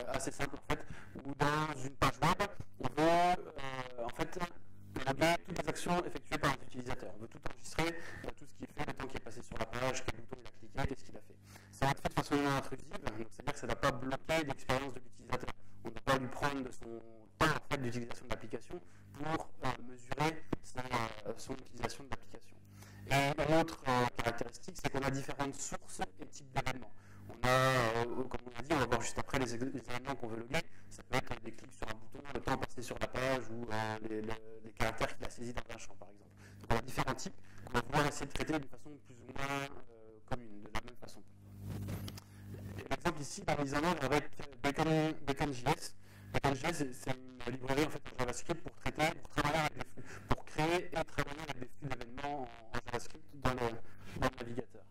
Speaker 2: assez simple en fait, où dans une page web, on veut en fait loguer toutes les actions effectuées par les utilisateurs. On veut tout enregistrer, tout ce qu'il fait, le temps qui est passé sur la page, quel bouton il a cliqué, qu'est-ce qu'il a fait. Ça va être fait de façon non intrusive, c'est-à-dire que ça ne va pas bloquer l'expérience de l'utilisateur. On ne va pas lui prendre de son temps en fait, d'utilisation de l'application pour mesurer son utilisation de l'application. Et une autre caractéristique, c'est qu'on a différentes sources et types d'événements. On a, comme on a dit, on va voir juste après les événements qu'on veut loguer. Ça peut être des clics sur un bouton, le temps passé sur la page ou les caractères qu'il a saisis dans un champ, par exemple. Donc on a différents types qu'on va pouvoir essayer de traiter d'une façon plus ou moins commune, de la même façon. L'exemple ici est mis en œuvre avec Bacon.js. Bacon.js, c'est une librairie en fait, en JavaScript pour travailler avec des flux, pour créer et travailler avec des flux d'événements en JavaScript dans le navigateur.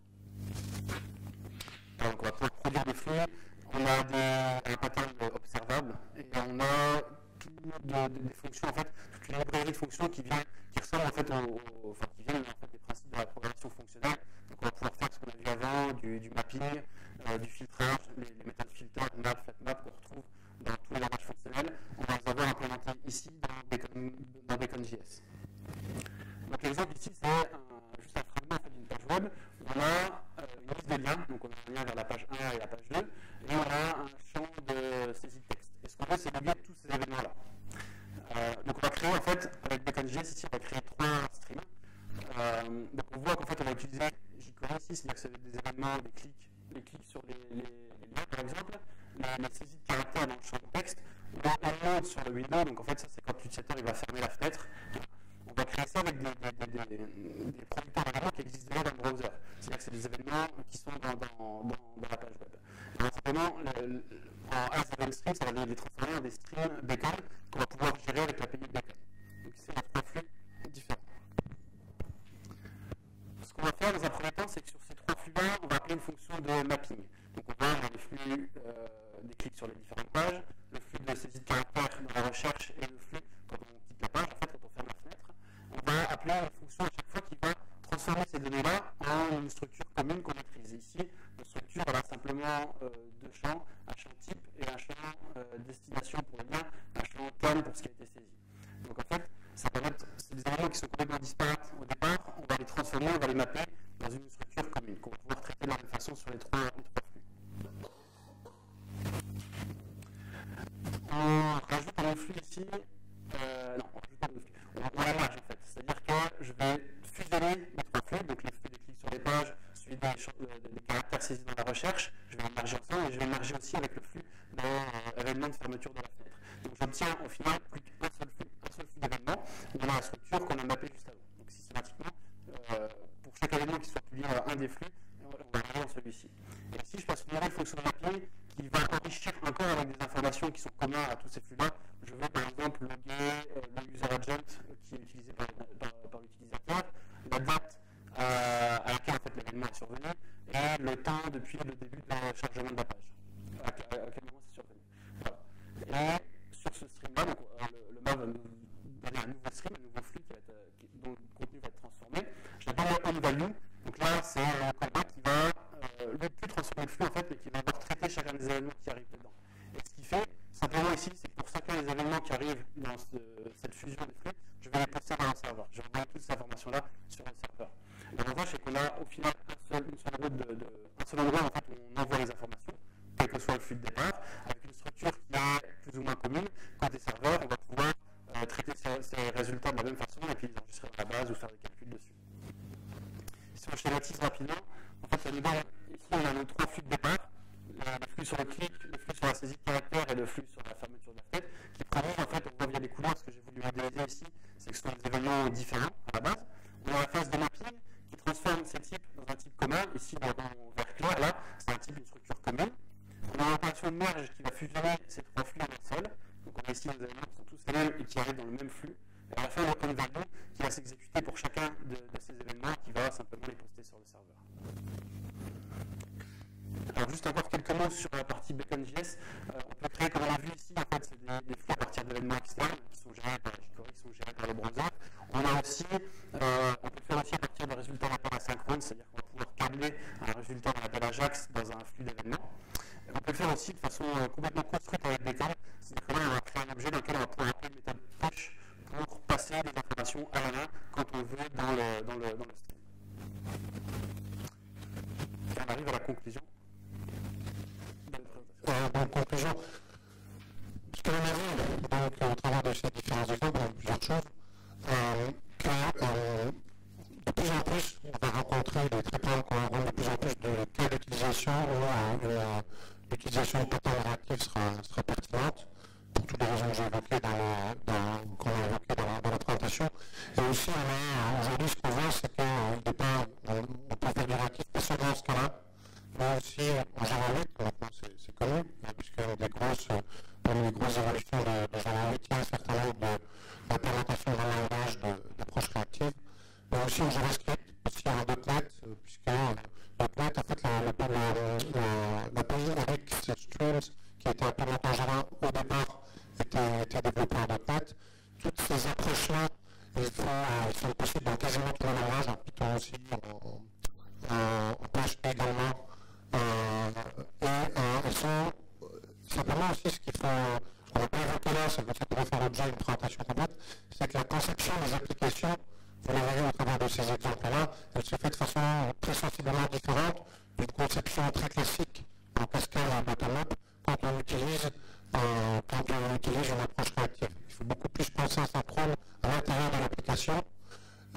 Speaker 2: Donc on va pouvoir produire des flux, on a un pattern observable et on a des fonctions, en fait, toute une librairie de fonctions qui ressemble en fait qui viennent en fait, des principes de la programmation fonctionnelle. Donc on va pouvoir faire ce qu'on a vu avant, du mapping, du filtrage, les méthodes filter, map, fatmap qu'on retrouve dans tous les langages fonctionnels. On va les avoir implémentés ici dans Bacon.js. Donc l'exemple ici, c'est juste un fragment en fait, d'une page web où on a une liste de liens, donc on a un lien vers la page 1 et la page 2, et on a un champ de saisie de texte. Et ce qu'on veut, c'est loguer tous ces événements-là. Donc on va créer en fait, avec Bacon.js ici, on va créer 3 streams. Donc on voit qu'en fait on va utiliser jQuery ici, c'est-à-dire que c'est des événements, des clics les clics sur les liens, par exemple, les saisies de caractères dans le champ de texte, on va en mode sur le window, donc en fait ça c'est quand l'utilisateur il va fermer la fenêtre. On va créer ça avec des producteurs d'événements qui existent déjà dans le browser. C'est-à-dire que c'est des événements qui sont dans la page web. Et donc, simplement, en as event stream, ça va les transformer en des streams Beacon qu'on va pouvoir gérer avec l'API Beacon. Donc ici, on a trois flux différents. Ce qu'on va faire dans un premier temps, c'est que sur ces trois flux-là, on va appeler une fonction de mapping. Donc on va avoir les flux des clics sur les différentes pages, le flux de saisie de caractères dans la recherche et le flux quand on quitte la page, en fait, quand on ferme la fenêtre. On va appeler une fonction à chaque fois qui va transformer ces données-là en une structure commune qu'on maîtrise. Ici, la structure a simplement deux champs, un champ type et un champ destination pour le lien, un champ CAN pour ce qui a été saisi. Donc en fait, c'est des éléments qui sont complètement disparates au départ, on va les transformer, on va les mapper dans une structure commune qu'on va pouvoir traiter de la même façon sur les trois flux. On rajoute un flux ici, non, on rajoute pas de flux. On la merge en fait, c'est-à-dire que je vais fusionner mes trois flux, donc les flux des clics sur les pages, celui des caractères saisis dans la recherche, je vais les merger ensemble et je vais les merger aussi avec le flux d'un événement de fermeture de la fenêtre. Donc j'obtiens au final plus qu'un seul flux d'événements dans la structure qu'on a mappée juste avant. Donc systématiquement, pour chaque événement qui soit publié à un des flux, on va arriver dans celui-ci. Et ici, je passe une nouvelle fonction de mapping qui va enrichir encore avec des informations qui sont communes à tous ces flux-là. Je veux par exemple loguer le user agent qui est utilisé par l'utilisateur, la date à laquelle en fait, l'événement est survenu et le temps depuis le début de chargement de la page. À quel moment c'est survenu. Voilà. Et sur ce stream-là, le map va nous donner un nouveau stream, un nouveau flux dont le contenu va être transformé. Je l'appelle le on-value. Donc là, c'est un callback qui va lui plus transformer le flux en fait, mais qui va devoir traiter chacun des événements qui arrivent dedans. Et ce qu'il fait, simplement ici, c'est que pour chacun des événements qui arrivent dans cette fusion des flux, je vais les poster dans un serveur. Je vais envoyer toutes ces informations-là sur un serveur. L'avantage, c'est qu'on a au final un seul endroit en fait, où on envoie les informations, quel que soit le flux de départ, avec une structure qui est plus ou moins commune. Côté serveur, on va pouvoir traiter ces résultats de la même façon et puis les enregistrer dans la base ou faire des calculs dessus. Si on schématise rapidement, en fait, ici on a nos trois flux de départ, le flux sur le clic, le flux sur la saisie de caractère et le flux sur la fermeture de la fenêtre, qui produisent en fait, on voit via les couleurs, ce que j'ai voulu modéliser ici, c'est que ce sont des événements différents à la base. On a la phase de mapping qui transforme ces types dans un type commun, ici en vert clair, là, c'est un type, une structure commune. On a l'opération de merge qui va fusionner ces trois flux en un seul. Donc on a ici des éléments qui sont tous les mêmes et qui arrivent dans le même flux. Et à la fin, on a un value qui va s'exécuter pour chacun de ces événements qui va simplement les poster sur le serveur. Alors juste encore quelques mots sur la partie Beacon.js. On peut créer, comme on l'a vu ici, en fait, c'est des flux à partir d'événements externes qui sont gérés par jQuery, qui sont gérés par le browser. On peut le faire aussi à partir de résultats d'appel asynchrone, c'est-à-dire qu'on va pouvoir câbler un résultat d'un appel Ajax dans un flux d'événements. On peut le faire aussi de façon complètement construite avec Beacon, c'est-à-dire que là, on va créer un objet dans lequel on va pouvoir appeler une méthode push pour passer des informations à la main quand on veut dans le stream. Et on arrive à la conclusion.
Speaker 1: En conclusion, ce que l'on a vu donc, au travers de ces différents exemples, on a plusieurs choses, que de plus en plus, on va rencontrer des traitements qui auront de plus en plus de cas d'utilisation où l'utilisation de patterns réactifs sera pertinente, pour toutes les raisons que j'ai évoquées qu'on a évoquées dans la présentation. Et aussi, aujourd'hui, ce qu'on voit, c'est qu'au départ, on peut faire du réactif pas seulement dans ce cas-là, mais aussi en Java 8, maintenant c'est connu, puisque parmi les grosses évolutions de Java 8, il y a un certain nombre d'implémentations dans le langage d'approche réactive, mais aussi en JavaScript, aussi en .NET, puisque .NET, en fait, l'API avec Streams, qui a été implémenté en Java au départ, était développé en .NET. Toutes ces approches-là, elles sont possibles dans quasiment tous les langages, en Python aussi, en PHP également. Et elles sont simplement aussi ce qu'il faut, on va pas évoquer là, ça pourrait faire l'objet d'une présentation complète, c'est que la conception des applications, vous le verrez au travers de ces exemples-là, elle se fait de façon très sensiblement différente d'une conception très classique en cascade en bottom-up quand on utilise une approche réactive. Il faut beaucoup plus penser asynchrone à l'intérieur de l'application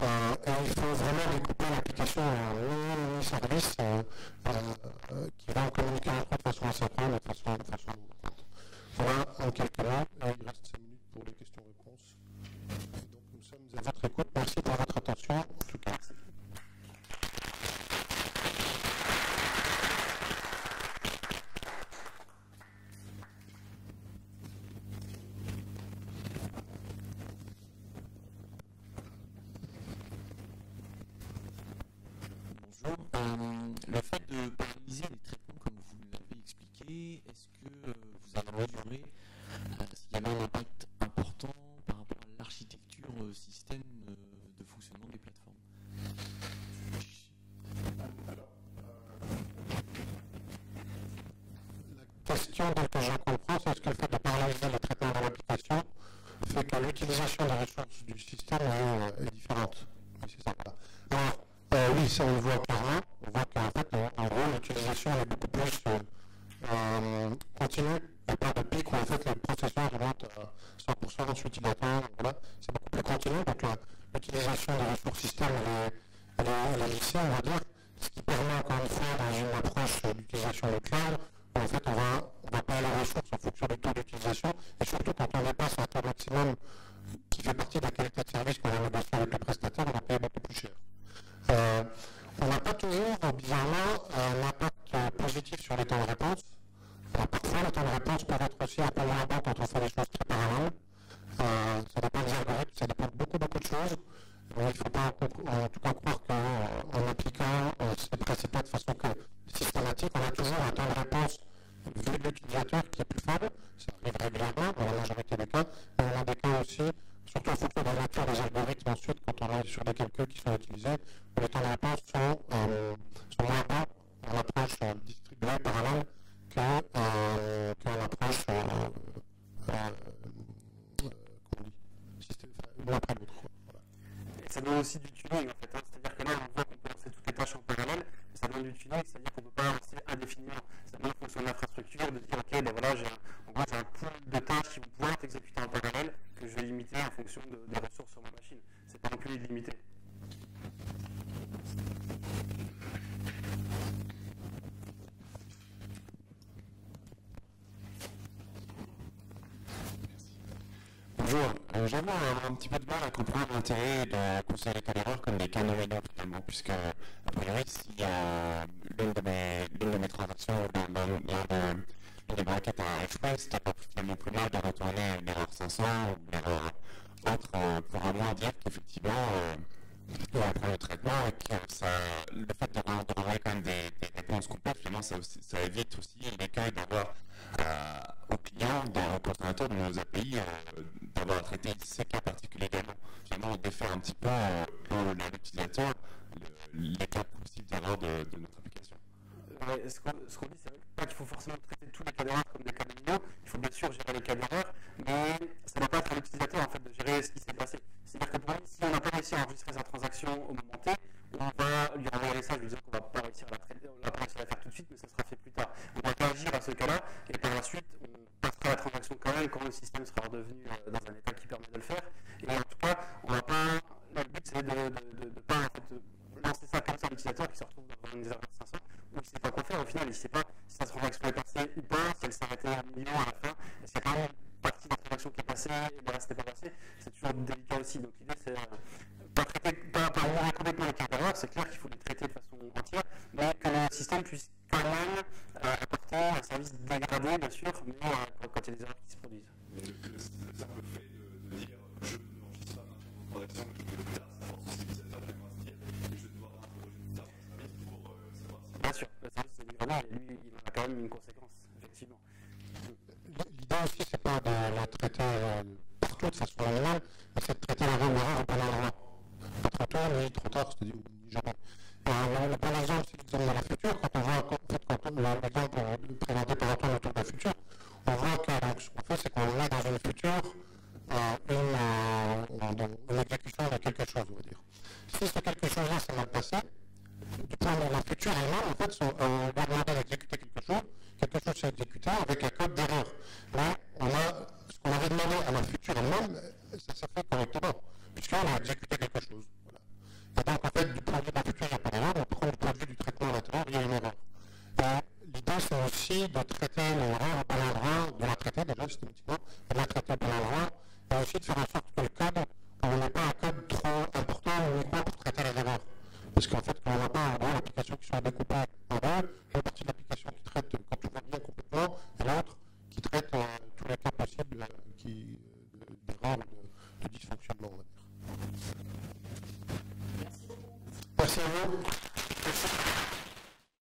Speaker 1: et il faut vraiment découper l'application en mini-services qui vont communiquer entre eux de façon asynchrone et de façon voilà, en quelques mots. Il reste 5 minutes pour les questions-réponses. Donc nous sommes à votre écoute. Merci pour votre attention. En tout cas.
Speaker 3: Bonjour. Le fait de paralyser les traitements comme vous l'avez expliqué, est-ce que vous avez mesuré s'il y avait un impact important par rapport à l'architecture système de fonctionnement des plateformes?
Speaker 1: La question que je comprends, c'est est-ce que le fait de paralyser les traitements dans l'application fait que l'utilisation des ressources du système est différente. C'est ça. Alors, oui, ça on le voit clairement. On voit qu'en fait, en gros, l'utilisation est beaucoup plus continue. Il n'y a pas de pic où en fait le processeur monte à 100%, ensuite il attend. Voilà. C'est beaucoup plus continu. Donc l'utilisation des ressources système elle est lissée, on va dire. Ce qui permet encore une fois dans une approche d'utilisation de cloud, où en fait on va payer les ressources en fonction du taux d'utilisation, et surtout quand on dépasse un taux maximum qui fait partie de la qualité de service qu'on va négocier avec le prestataire, on va payer beaucoup plus cher. On n'a pas toujours, bizarrement, un impact positif sur les temps de réponse. Parfois, les temps de réponse peuvent être aussi un peu moins bons quand on fait des choses très parallèles. Ça dépend des algorithmes, ça dépend de beaucoup de choses. Mais il ne faut pas en tout cas croire qu'en appliquant ces principes de façon systématique, on a toujours un temps de réponse vu de l'utilisateur qui est plus faible. Ça arrive régulièrement dans la majorité des cas, mais on a des cas aussi, surtout en fonction de la nature des algorithmes ensuite, quand on est sur des calculs qui sont utilisés, où les temps de réponse sont moins bons en approche distribuée parallèle qu'en approche l'un après l'autre. Voilà.
Speaker 2: Ça demande aussi du tuning en fait, hein. C'est-à-dire que là on voit qu'on peut lancer toutes les tâches en parallèle, mais ça demande du tuning, c'est-à-dire qu'on ne peut pas lancer indéfiniment. Ça demande en fonction de l'infrastructure de dire ok, ben voilà, j'ai un pool de tâches qui vont pouvoir être exécutées en parallèle que je vais limiter en fonction des ressources sur ma machine. C'est pas non plus illimité.
Speaker 4: Bonjour, j'avoue un petit peu de mal à comprendre l'intérêt de considérer les cas d'erreur comme des cas nominaux finalement, puisque a priori si l'une de mes transactions ou l'une des braquettes a échoué, c'était pas finalement plus mal de retourner une erreur 500 ou une erreur autre pour au moins dire qu'effectivement il y a un premier traitement et que le fait de renvoyer quand même des réponses complètes, finalement ça évite aussi l'écueil d'avoir aux clients, aux consommateurs de nos API, d'avoir à traiter ces cas particuliers également. Finalement, défaire un petit peu l'utilisateur les cas possibles d'erreur de notre application.
Speaker 2: Ouais, ce qu'on dit, c'est pas qu'il faut forcément traiter tous les cas d'erreur comme des cas nominaux. Il faut bien sûr gérer les cas d'erreur, mais ça ne va pas être à l'utilisateur en fait, de gérer ce qui s'est passé. C'est-à-dire que pour lui, si on n'a pas réussi à enregistrer sa transaction au moment T, on va lui envoyer un message lui disant qu'on ne va pas réussir à la traiter, on va pas réussir à la faire tout de suite, mais ça sera fait plus tard. On va pas agir à ce cas-là, et par la suite, on passera la transaction quand même quand le système sera redevenu dans un état qui permet de le faire. Et en tout cas, on va pas. Le but c'est de ne pas en fait, lancer ça comme ça à l'utilisateur qui se retrouve dans une erreur 500 où il ne sait pas quoi faire. Au final, il ne sait pas si sa transaction est passée ou pas, si elle s'est arrêtée à 1 million à la fin, est-ce qu'il y a quand même une partie de la transaction qui est passée et le reste n'est pas passé. C'est toujours délicat aussi. Donc l'idée c'est pas ignorer complètement les cas d'erreur, c'est clair qu'il faut les traiter de façon entière, mais que le système puisse quand même apporter un service dégradé, bien sûr, mais quand il y a des erreurs qui se produisent.
Speaker 4: Mais le simple fait de dire je n'enregistre pas maintenant mon transaction, je fais plus tard, ça force aussi l'utilisateur à l'inscrire et je dois interroger une tâche pour savoir si.
Speaker 2: Bien sûr, le service est dégradé et lui, il en a quand même une conséquence, effectivement.
Speaker 1: L'idée aussi, c'est pas de la traiter partout de façon normale, mais c'est de traiter la même erreur au bon endroit. Pas trop tôt, ni trop tard, c'est-à-dire jamais. Le bon exemple, c'est l'exemple de la future. Quand on voit, l'exemple présenté par Antoine autour de la future, on voit que ce qu'on fait, c'est qu'on met dans une future une exécution de quelque chose, on va dire. Si ce quelque chose-là s'est mal passé, du point de la future elle-même, en fait, on va demander d'exécuter quelque chose s'est exécuté avec un code d'erreur. Mais ce qu'on avait demandé à la future elle-même, ça s'est fait correctement, puisqu'on a exécuté quelque chose. Voilà. Et donc, en fait, du point de vue de la future, il n'y a pas d'erreur, mais par contre, du point de vue du traitement aussi de traiter l'erreur au bon endroit, de la traiter déjà systématiquement, de la traiter au bon endroit, et aussi de faire en sorte que le code, on n'ait pas un code trop important uniquement pour traiter les erreurs. Parce qu'en fait, quand on n'a pas en gros l'application qui soit découpée